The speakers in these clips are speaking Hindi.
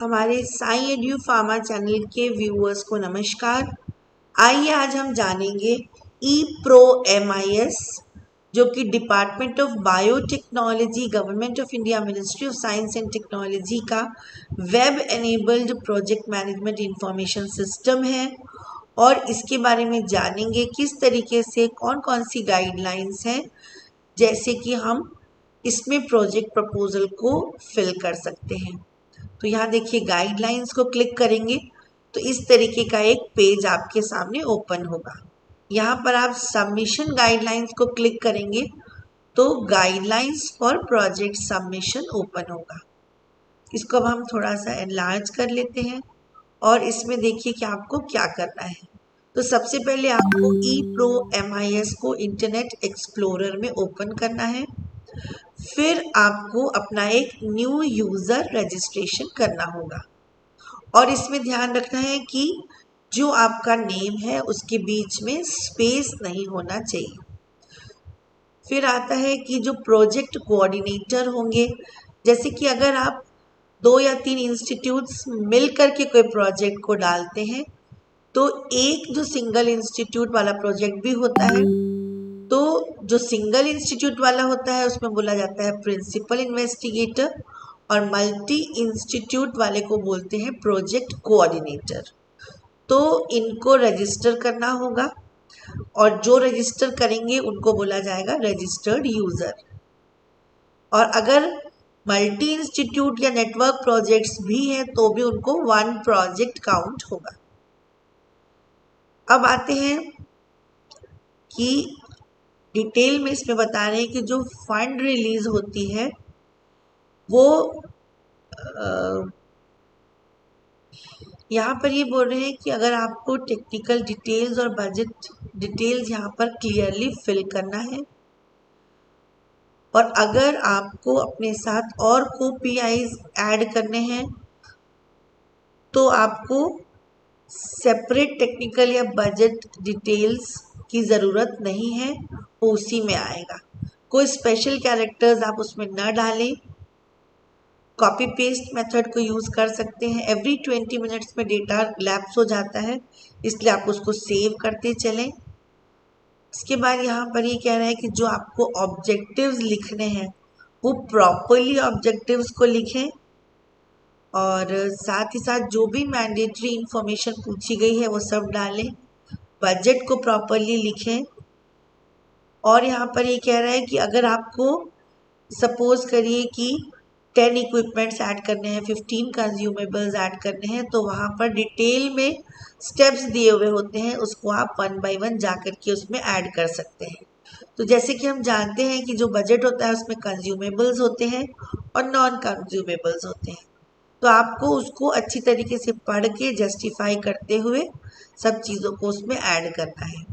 हमारे साई एड्यू फार्मा चैनल के व्यूअर्स को नमस्कार। आइए आज हम जानेंगे ई प्रो MIS जो कि department of biotechnology government of India ministry of science and technology का web enabled project management information system है और इसके बारे में जानेंगे किस तरीके से कौन कौन सी गाइडलाइंस हैं जैसे कि हम इसमें प्रोजेक्ट प्रपोजल को फिल कर सकते हैं। तो यहाँ देखिए गाइडलाइंस को क्लिक करेंगे तो इस तरीके का एक पेज आपके सामने ओपन होगा। यहाँ पर आप सबमिशन गाइडलाइंस को क्लिक करेंगे तो guidelines for project submission open होगा। इसको अब हम थोड़ा सा एनलार्ज कर लेते हैं और इसमें देखिए कि आपको क्या करना है। तो सबसे पहले आपको ई प्रो MIS को इंटरनेट एक्सप्लोरर में ओपन करना है। फिर आपको अपना एक न्यू यूज़र रजिस्ट्रेशन करना होगा और इसमें ध्यान रखना है कि जो आपका नेम है उसके बीच में स्पेस नहीं होना चाहिए। फिर आता है कि जो प्रोजेक्ट कोऑर्डिनेटर होंगे, जैसे कि अगर आप 2 या 3 इंस्टीट्यूट्स मिल करके कोई प्रोजेक्ट को डालते हैं तो एक जो सिंगल इंस्टीट्यूट वाला प्रोजेक्ट भी होता है, तो जो सिंगल इंस्टीट्यूट वाला होता है उसमें बोला जाता है प्रिंसिपल इन्वेस्टिगेटर और मल्टी इंस्टीट्यूट वाले को बोलते हैं प्रोजेक्ट कोऑर्डिनेटर। तो इनको रजिस्टर करना होगा और जो रजिस्टर करेंगे उनको बोला जाएगा रजिस्टर्ड यूज़र। और अगर मल्टी इंस्टीट्यूट या नेटवर्क प्रोजेक्ट्स भी हैं तो भी उनको 1 प्रोजेक्ट काउंट होगा। अब आते हैं कि डिटेल में इसमें बता रहे हैं कि जो फंड रिलीज होती है वो यहाँ पर ये बोल रहे हैं कि अगर आपको टेक्निकल डिटेल्स और बजट डिटेल्स यहाँ पर क्लियरली फिल करना है और अगर आपको अपने साथ और KPIs ऐड करने हैं तो आपको सेपरेट टेक्निकल या बजट डिटेल्स की ज़रूरत नहीं है, वो उसी में आएगा। कोई स्पेशल कैरेक्टर्स आप उसमें न डालें। कॉपी पेस्ट मेथड को यूज़ कर सकते हैं। एवरी 20 मिनट्स में डेटा लैप्स हो जाता है, इसलिए आप उसको सेव करते चलें। इसके बाद यहाँ पर ये कह रहा है कि जो आपको ऑब्जेक्टिव्स लिखने हैं वो प्रॉपरली ऑब्जेक्टिव्स को लिखें और साथ ही साथ जो भी मैंडेटरी इंफॉर्मेशन पूछी गई है वो सब डालें। बजट को प्रॉपरली लिखें और यहाँ पर ये कह रहा है कि अगर आपको सपोज करिए कि 10 इक्विपमेंट्स ऐड करने हैं, 15 कंज्यूमेबल्स ऐड करने हैं, तो वहाँ पर डिटेल में स्टेप्स दिए हुए होते हैं, उसको आप 1 बाय 1 जा कर के उसमें ऐड कर सकते हैं। तो जैसे कि हम जानते हैं कि जो बजट होता है उसमें कंज्यूमेबल्स होते हैं और नॉन कंज्यूमेबल्स होते हैं, तो आपको उसको अच्छी तरीके से पढ़ के जस्टिफाई करते हुए सब चीज़ों को उसमें ऐड करना है।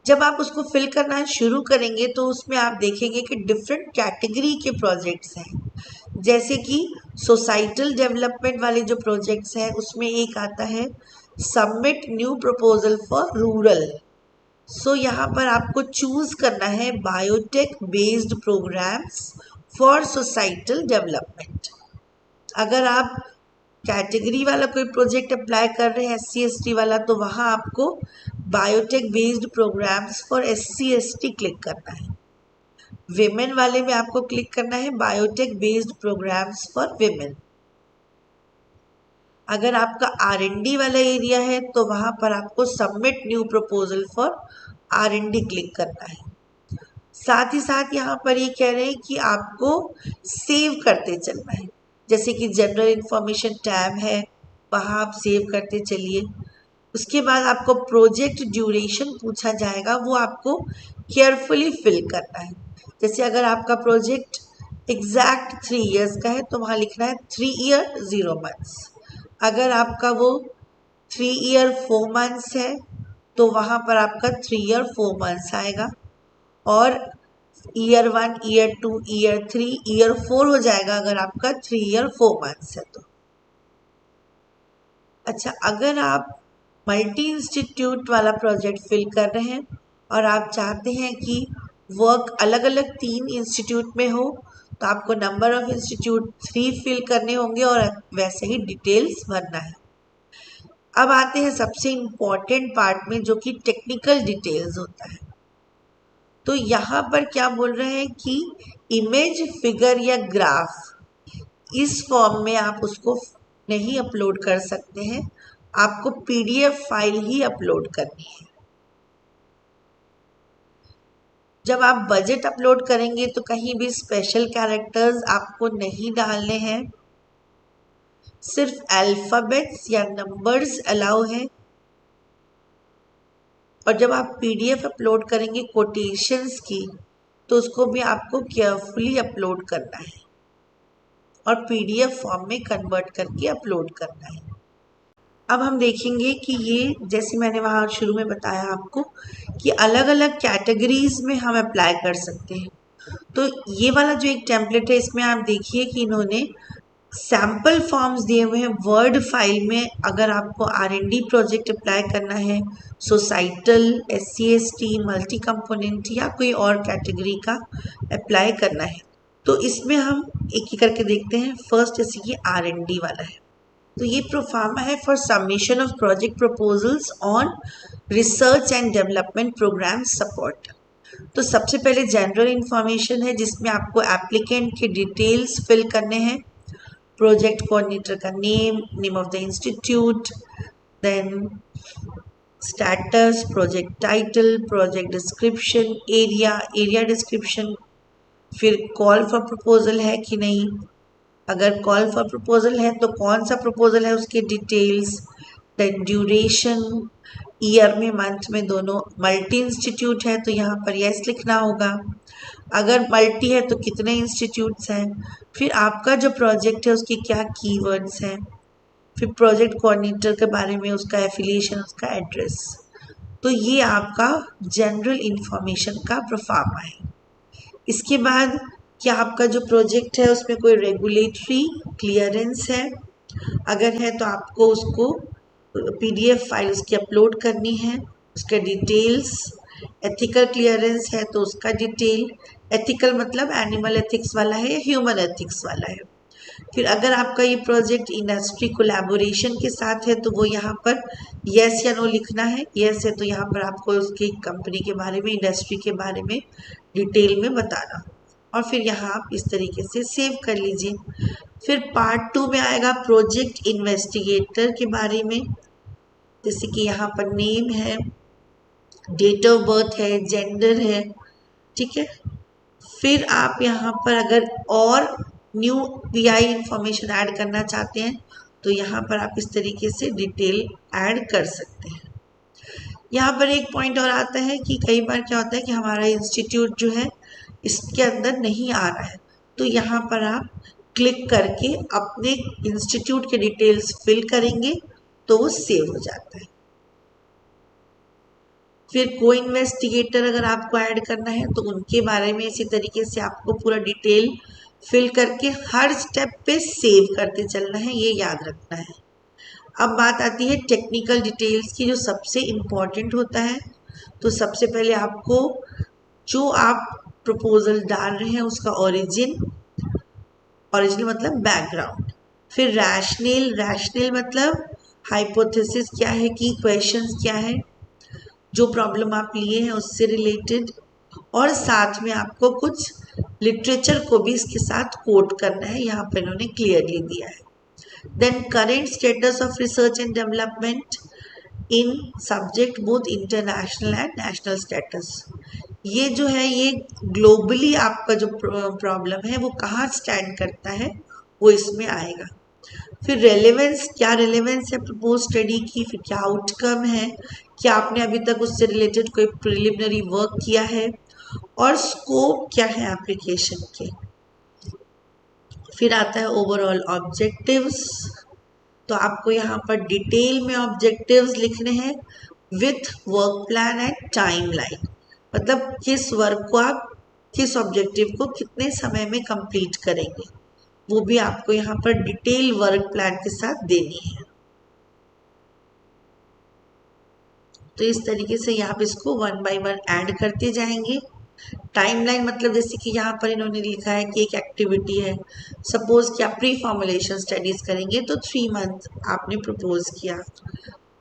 जब आप उसको फिल करना शुरू करेंगे तो उसमें आप देखेंगे कि डिफरेंट कैटेगरी के प्रोजेक्ट्स हैं। जैसे कि सोसाइटल डेवलपमेंट वाले जो प्रोजेक्ट्स हैं उसमें एक आता है submit new proposal for rural. So यहाँ पर आपको चूज़ करना है biotech based programmes for societal development. अगर आप कैटेगरी वाला कोई प्रोजेक्ट अप्लाई कर रहे हैं SC ST वाला, तो वहाँ आपको biotech based programmes for SC ST click करना है। विमेन वाले में आपको क्लिक करना है biotech based programmes for women. अगर आपका R&D वाला एरिया है तो वहाँ पर आपको submit new proposal for R&D click करना है। साथ ही साथ यहाँ पर ये कह रहे हैं कि आपको सेव करते चलना है। जैसे कि जनरल इंफॉर्मेशन टैब है, वहाँ आप सेव करते चलिए। उसके बाद आपको प्रोजेक्ट ड्यूरेशन पूछा जाएगा, वो आपको केयरफुली फिल करना है। जैसे अगर आपका प्रोजेक्ट एग्जैक्ट 3 इयर्स का है तो वहाँ लिखना है 3 ईयर 0 मंथ्स। अगर आपका वो 3 ईयर 4 मंथ्स है तो वहाँ पर आपका 3 ईयर 4 मंथ्स आएगा और ईयर 1, ईयर 2, ईयर 3, ईयर 4 हो जाएगा अगर आपका 3 ईयर 4 मंथ्स है तो। अच्छा, अगर आप मल्टी इंस्टीट्यूट वाला प्रोजेक्ट फिल कर रहे हैं और आप चाहते हैं कि वर्क अलग अलग 3 इंस्टीट्यूट में हो, तो आपको नंबर ऑफ इंस्टीट्यूट 3 फिल करने होंगे और वैसे ही डिटेल्स भरना है। अब आते हैं सबसे इम्पॉर्टेंट पार्ट में, जो कि टेक्निकल डिटेल्स होता है। तो यहाँ पर क्या बोल रहे हैं कि इमेज, फिगर या ग्राफ इस फॉर्म में आप उसको नहीं अपलोड कर सकते हैं, आपको पीडीएफ फाइल ही अपलोड करनी है। जब आप बजट अपलोड करेंगे तो कहीं भी स्पेशल कैरेक्टर्स आपको नहीं डालने हैं, सिर्फ अल्फ़ाबेट्स या नंबर्स अलाउ है। और जब आप पीडीएफ अपलोड करेंगे कोटेशंस की, तो उसको भी आपको केयरफुली अपलोड करना है और पीडीएफ फॉर्म में कन्वर्ट करके अपलोड करना है। अब हम देखेंगे कि ये, जैसे मैंने वहाँ शुरू में बताया आपको, कि अलग अलग कैटेगरीज में हम अप्लाई कर सकते हैं। तो ये वाला जो एक टेम्पलेट है, इसमें आप देखिए कि इन्होंने सैम्पल फॉर्म्स दिए हुए हैं वर्ड फाइल में। अगर आपको आर&डी प्रोजेक्ट अप्लाई करना है, सोसाइटल, SC/ST, मल्टी कंपोनेंट या कोई और कैटेगरी का अप्लाई करना है, तो इसमें हम एक एक करके देखते हैं। फर्स्ट जैसे कि आर&डी वाला है, तो ये प्रोफार्मा है for submission of project proposals on research and development program support. तो सबसे पहले जनरल इंफॉर्मेशन है, जिसमें आपको एप्लीकेंट के डिटेल्स फिल करने हैं, प्रोजेक्ट कोऑर्डिनेटर का name, name of the institute, then status, project title, project description, area description, फिर कॉल फॉर प्रपोजल है कि नहीं, अगर कॉल फॉर प्रपोजल है तो कौन सा प्रपोजल है उसके डिटेल्स, देन ड्यूरेशन, ईयर में मंथ में दोनों, मल्टी इंस्टीट्यूट है तो यहाँ पर यस लिखना होगा, अगर मल्टी है तो कितने इंस्टीट्यूट्स हैं, फिर आपका जो प्रोजेक्ट है उसके क्या कीवर्ड्स हैं, फिर प्रोजेक्ट कोऑर्डिनेटर के बारे में, उसका एफिलिएशन, उसका एड्रेस। तो ये आपका जनरल इंफॉर्मेशन का प्रोफार्मा है। इसके बाद क्या आपका जो प्रोजेक्ट है उसमें कोई रेगुलेटरी क्लियरेंस है, अगर है तो आपको उसको पीडीएफ फाइल उसकी अपलोड करनी है, उसके डिटेल्स, एथिकल क्लियरेंस है तो उसका डिटेल, एथिकल मतलब एनिमल एथिक्स वाला है या ह्यूमन एथिक्स वाला है। फिर अगर आपका ये प्रोजेक्ट इंडस्ट्री कोलैबोरेशन के साथ है तो वो यहाँ पर यस या नो लिखना है। यस है तो यहाँ पर आपको उसकी कंपनी के बारे में, इंडस्ट्री के बारे में डिटेल में बताना, और फिर यहाँ आप इस तरीके से सेव कर लीजिए। फिर पार्ट 2 में आएगा प्रोजेक्ट इन्वेस्टिगेटर के बारे में, जैसे कि यहाँ पर नेम है, डेट ऑफ बर्थ है, जेंडर है, ठीक है। फिर आप यहाँ पर अगर और न्यू पीआई इंफॉर्मेशन ऐड करना चाहते हैं तो यहाँ पर आप इस तरीके से डिटेल ऐड कर सकते हैं। यहाँ पर एक पॉइंट और आता है कि कई बार क्या होता है कि हमारा इंस्टीट्यूट जो है इसके अंदर नहीं आ रहा है, तो यहाँ पर आप क्लिक करके अपने इंस्टीट्यूट के डिटेल्स फिल करेंगे तो वो सेव हो जाता है। फिर को इन्वेस्टिगेटर अगर आपको ऐड करना है तो उनके बारे में इसी तरीके से आपको पूरा डिटेल फिल करके हर स्टेप पे सेव करते चलना है, ये याद रखना है। अब बात आती है टेक्निकल डिटेल्स की, जो सबसे इम्पॉर्टेंट होता है। तो सबसे पहले आपको जो आप प्रपोजल डाल रहे हैं उसका ओरिजिन मतलब बैकग्राउंड, फिर रैशनल मतलब हाइपोथेसिस क्या है, की क्वेश्चंस क्या है, जो प्रॉब्लम आप लिए हैं उससे रिलेटेड, और साथ में आपको कुछ लिटरेचर को भी इसके साथ कोट करना है, यहाँ पर इन्होंने क्लियरली दिया है। Then current status of research and development in subject both international and national status, ये जो है ये ग्लोबली आपका जो प्रॉब्लम है वो कहाँ स्टैंड करता है वो इसमें आएगा। फिर रेलेवेंस, क्या रेलेवेंस है प्रपोज स्टडी की, फिर क्या आउटकम है, क्या आपने अभी तक उससे रिलेटेड कोई प्रिलिमिनरी वर्क किया है, और स्कोप क्या है एप्लीकेशन के। फिर आता है ओवरऑल ऑब्जेक्टिव्स, तो आपको यहाँ पर डिटेल में ऑब्जेक्टिव्स लिखने हैं with work plan and time line, मतलब किस वर्क को आप किस ऑब्जेक्टिव को कितने समय में कंप्लीट करेंगे, वो भी आपको यहाँ पर डिटेल वर्क प्लान के साथ देनी है। तो इस तरीके से आप इसको 1 बाय 1 ऐड करते जाएंगे। टाइमलाइन मतलब जैसे कि यहाँ पर इन्होंने लिखा है कि एक एक्टिविटी है, सपोज कि आप प्री फॉर्मुलेशन स्टडीज करेंगे तो 3 मंथ आपने प्रपोज किया,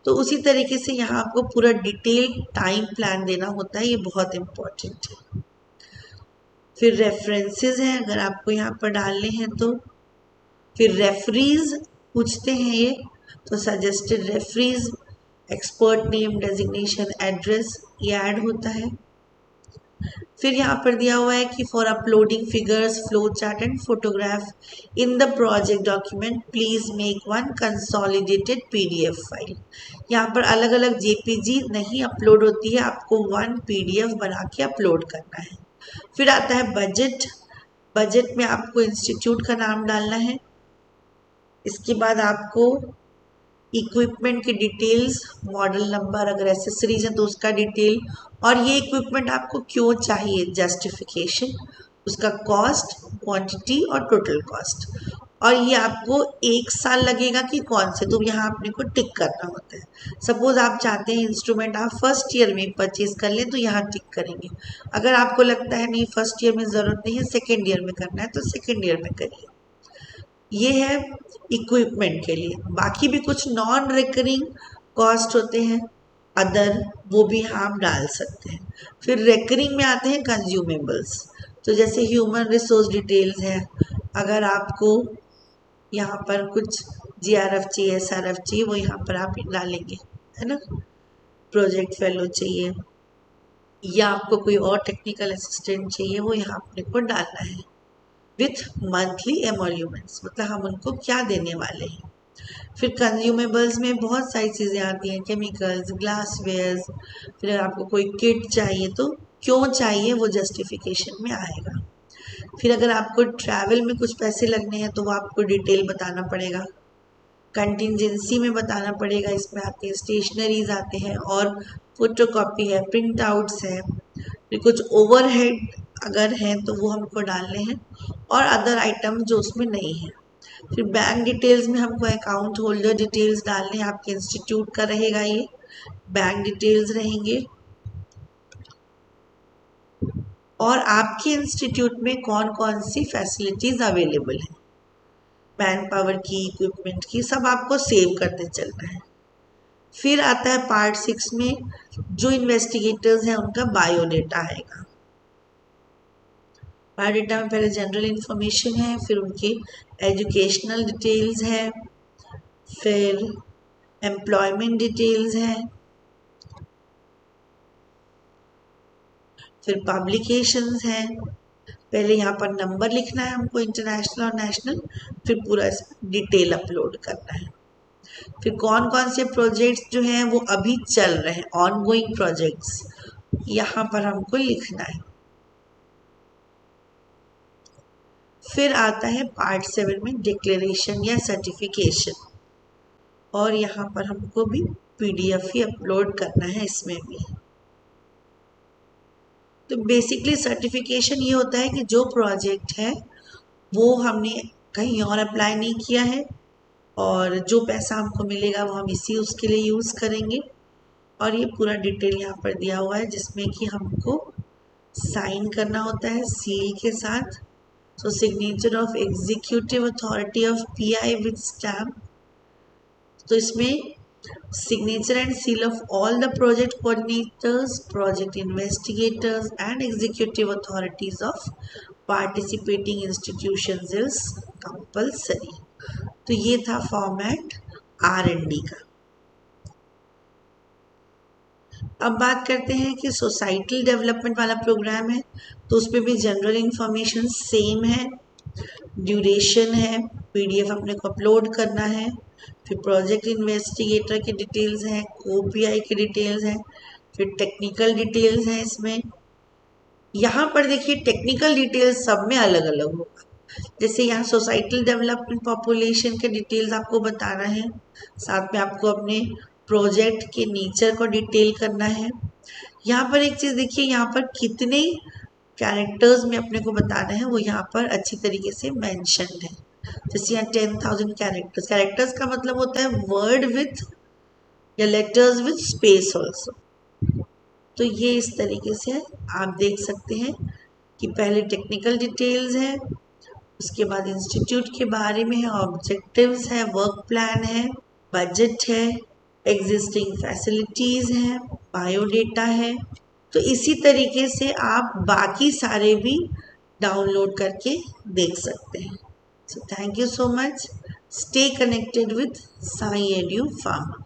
तो उसी तरीके से यहाँ आपको पूरा डिटेल टाइम प्लान देना होता है, ये बहुत इम्पोर्टेंट है। फिर रेफरेंसेस हैं अगर आपको यहाँ पर डालने हैं तो, फिर रेफरीज पूछते हैं ये, तो suggested referees, expert name, designation, address, ये ऐड होता है। फिर यहाँ पर दिया हुआ है कि for uploading figures, flow chart and photograph in the project document please make one consolidated PDF file. यहाँ पर अलग अलग जेपीजी नहीं अपलोड होती है, आपको वन पीडीएफ बना के अपलोड करना है। फिर आता है बजट, बजट में आपको इंस्टीट्यूट का नाम डालना है। इसके बाद आपको इक्विपमेंट की डिटेल्स, मॉडल नंबर, अगर एसेसरीज है तो उसका डिटेल, और ये इक्विपमेंट आपको क्यों चाहिए, जस्टिफिकेशन, उसका कॉस्ट, क्वांटिटी और टोटल कॉस्ट, और ये आपको 1 साल लगेगा कि कौन से, तो यहाँ आपने को टिक करना होता है। सपोज आप चाहते हैं इंस्ट्रूमेंट आप फर्स्ट ईयर में परचेज कर लें तो यहाँ टिक करेंगे। अगर आपको लगता है नहीं फर्स्ट ईयर में ज़रूरत नहीं है, सेकेंड ईयर में करना है तो सेकेंड ईयर में करिए। ये है इक्विपमेंट के लिए। बाकी भी कुछ नॉन रिकरिंग कॉस्ट होते हैं अदर, वो भी हम डाल सकते हैं। फिर रिकरिंग में आते हैं कंज्यूमेबल्स, तो जैसे ह्यूमन रिसोर्स डिटेल्स हैं, अगर आपको यहाँ पर कुछ जीआरएफ चाहिए, एसआरएफ चाहिए, वो यहाँ पर आप डालेंगे, है ना। प्रोजेक्ट फेलो चाहिए या आपको कोई और टेक्निकल असिस्टेंट चाहिए, वो यहाँ अपने को डालना है विथ मंथली एमोल्यूमेंट्स, मतलब हम उनको क्या देने वाले हैं। फिर कंज्यूमेबल्स में बहुत सारी चीज़ें आती हैं, केमिकल्स, ग्लासवेयर्स, फिर अगर आपको कोई किट चाहिए तो क्यों चाहिए वो जस्टिफिकेशन में आएगा। फिर अगर आपको ट्रैवल में कुछ पैसे लगने हैं तो वो आपको डिटेल बताना पड़ेगा। कंटिजेंसी में बताना पड़ेगा, इसमें आते हैं स्टेशनरीज आते हैं और फोटोकॉपी है, प्रिंट आउट्स है, फिर कुछ ओवरहेड अगर हैं तो वो हमको डालने हैं, और अदर आइटम जो उसमें नहीं है। फिर बैंक डिटेल्स में हमको अकाउंट होल्डर डिटेल्स डालने हैं, आपके इंस्टीट्यूट का रहेगा ये, बैंक डिटेल्स रहेंगे, और आपके इंस्टीट्यूट में कौन कौन सी फैसिलिटीज अवेलेबल है, मैन पावर की, इक्विपमेंट की, सब आपको सेव करते चलना है। फिर आता है पार्ट 6 में जो इन्वेस्टिगेटर्स हैं उनका बायोडेटा आएगा। बायोडेटा में पहले जनरल इंफॉर्मेशन है, फिर उनके एजुकेशनल डिटेल्स है, फिर एम्प्लॉयमेंट डिटेल्स है, फिर पब्लिकेशंस हैं। पहले यहाँ पर नंबर लिखना है हमको, इंटरनेशनल और नेशनल, फिर पूरा डिटेल अपलोड करना है। फिर कौन कौन से प्रोजेक्ट्स जो हैं वो अभी चल रहे हैं, ऑनगोइंग प्रोजेक्ट्स, यहाँ पर हमको लिखना है। फिर आता है पार्ट 7 में डिक्लेरेशन या सर्टिफिकेशन, और यहाँ पर हमको भी पीडीएफ ही अपलोड करना है इसमें भी। तो बेसिकली सर्टिफिकेशन ये होता है कि जो प्रोजेक्ट है वो हमने कहीं और अप्लाई नहीं किया है, और जो पैसा हमको मिलेगा वो हम इसी उसके लिए यूज़ करेंगे, और ये पूरा डिटेल यहाँ पर दिया हुआ है जिसमें कि हमको साइन करना होता है सील के साथ। So signature of executive authority of PI with stamp, तो इसमें signature and seal of all the project coordinators, project investigators and executive authorities of participating institutions is compulsory। तो ये था फॉर्मेट R&D का। अब बात करते हैं कि सोसाइटल डेवलपमेंट वाला प्रोग्राम है, तो उसमें भी जनरल इंफॉर्मेशन सेम है, ड्यूरेशन है, पीडीएफ अपने को अपलोड करना है, फिर प्रोजेक्ट इन्वेस्टिगेटर की डिटेल्स हैं, ओपीआई की डिटेल्स हैं, फिर टेक्निकल डिटेल्स हैं। इसमें यहाँ पर देखिए टेक्निकल डिटेल्स सब में अलग अलग होगा, जैसे यहाँ सोसाइटल डेवलपमेंट पॉपुलेशन के डिटेल्स आपको बताना है, साथ में आपको अपने प्रोजेक्ट के नेचर को डिटेल करना है। यहाँ पर एक चीज़ देखिए, यहाँ पर कितने कैरेक्टर्स में अपने को बताना है वो यहाँ पर अच्छी तरीके से मेंशन्ड है। जैसे यहाँ 10,000 कैरेक्टर्स, कैरेक्टर्स का मतलब होता है वर्ड विथ या लेटर्स विथ स्पेस ऑल्सो। तो ये इस तरीके से आप देख सकते हैं कि पहले टेक्निकल डिटेल्स है, उसके बाद इंस्टीट्यूट के बारे में है, ऑब्जेक्टिव्स है, वर्क प्लान है, बजट है, एग्जिस्टिंग फैसिलिटीज़ हैं, बायोडेटा है। तो इसी तरीके से आप बाकी सारे भी डाउनलोड करके देख सकते हैं। So thank you so much. Stay connected with Sai edu pharma.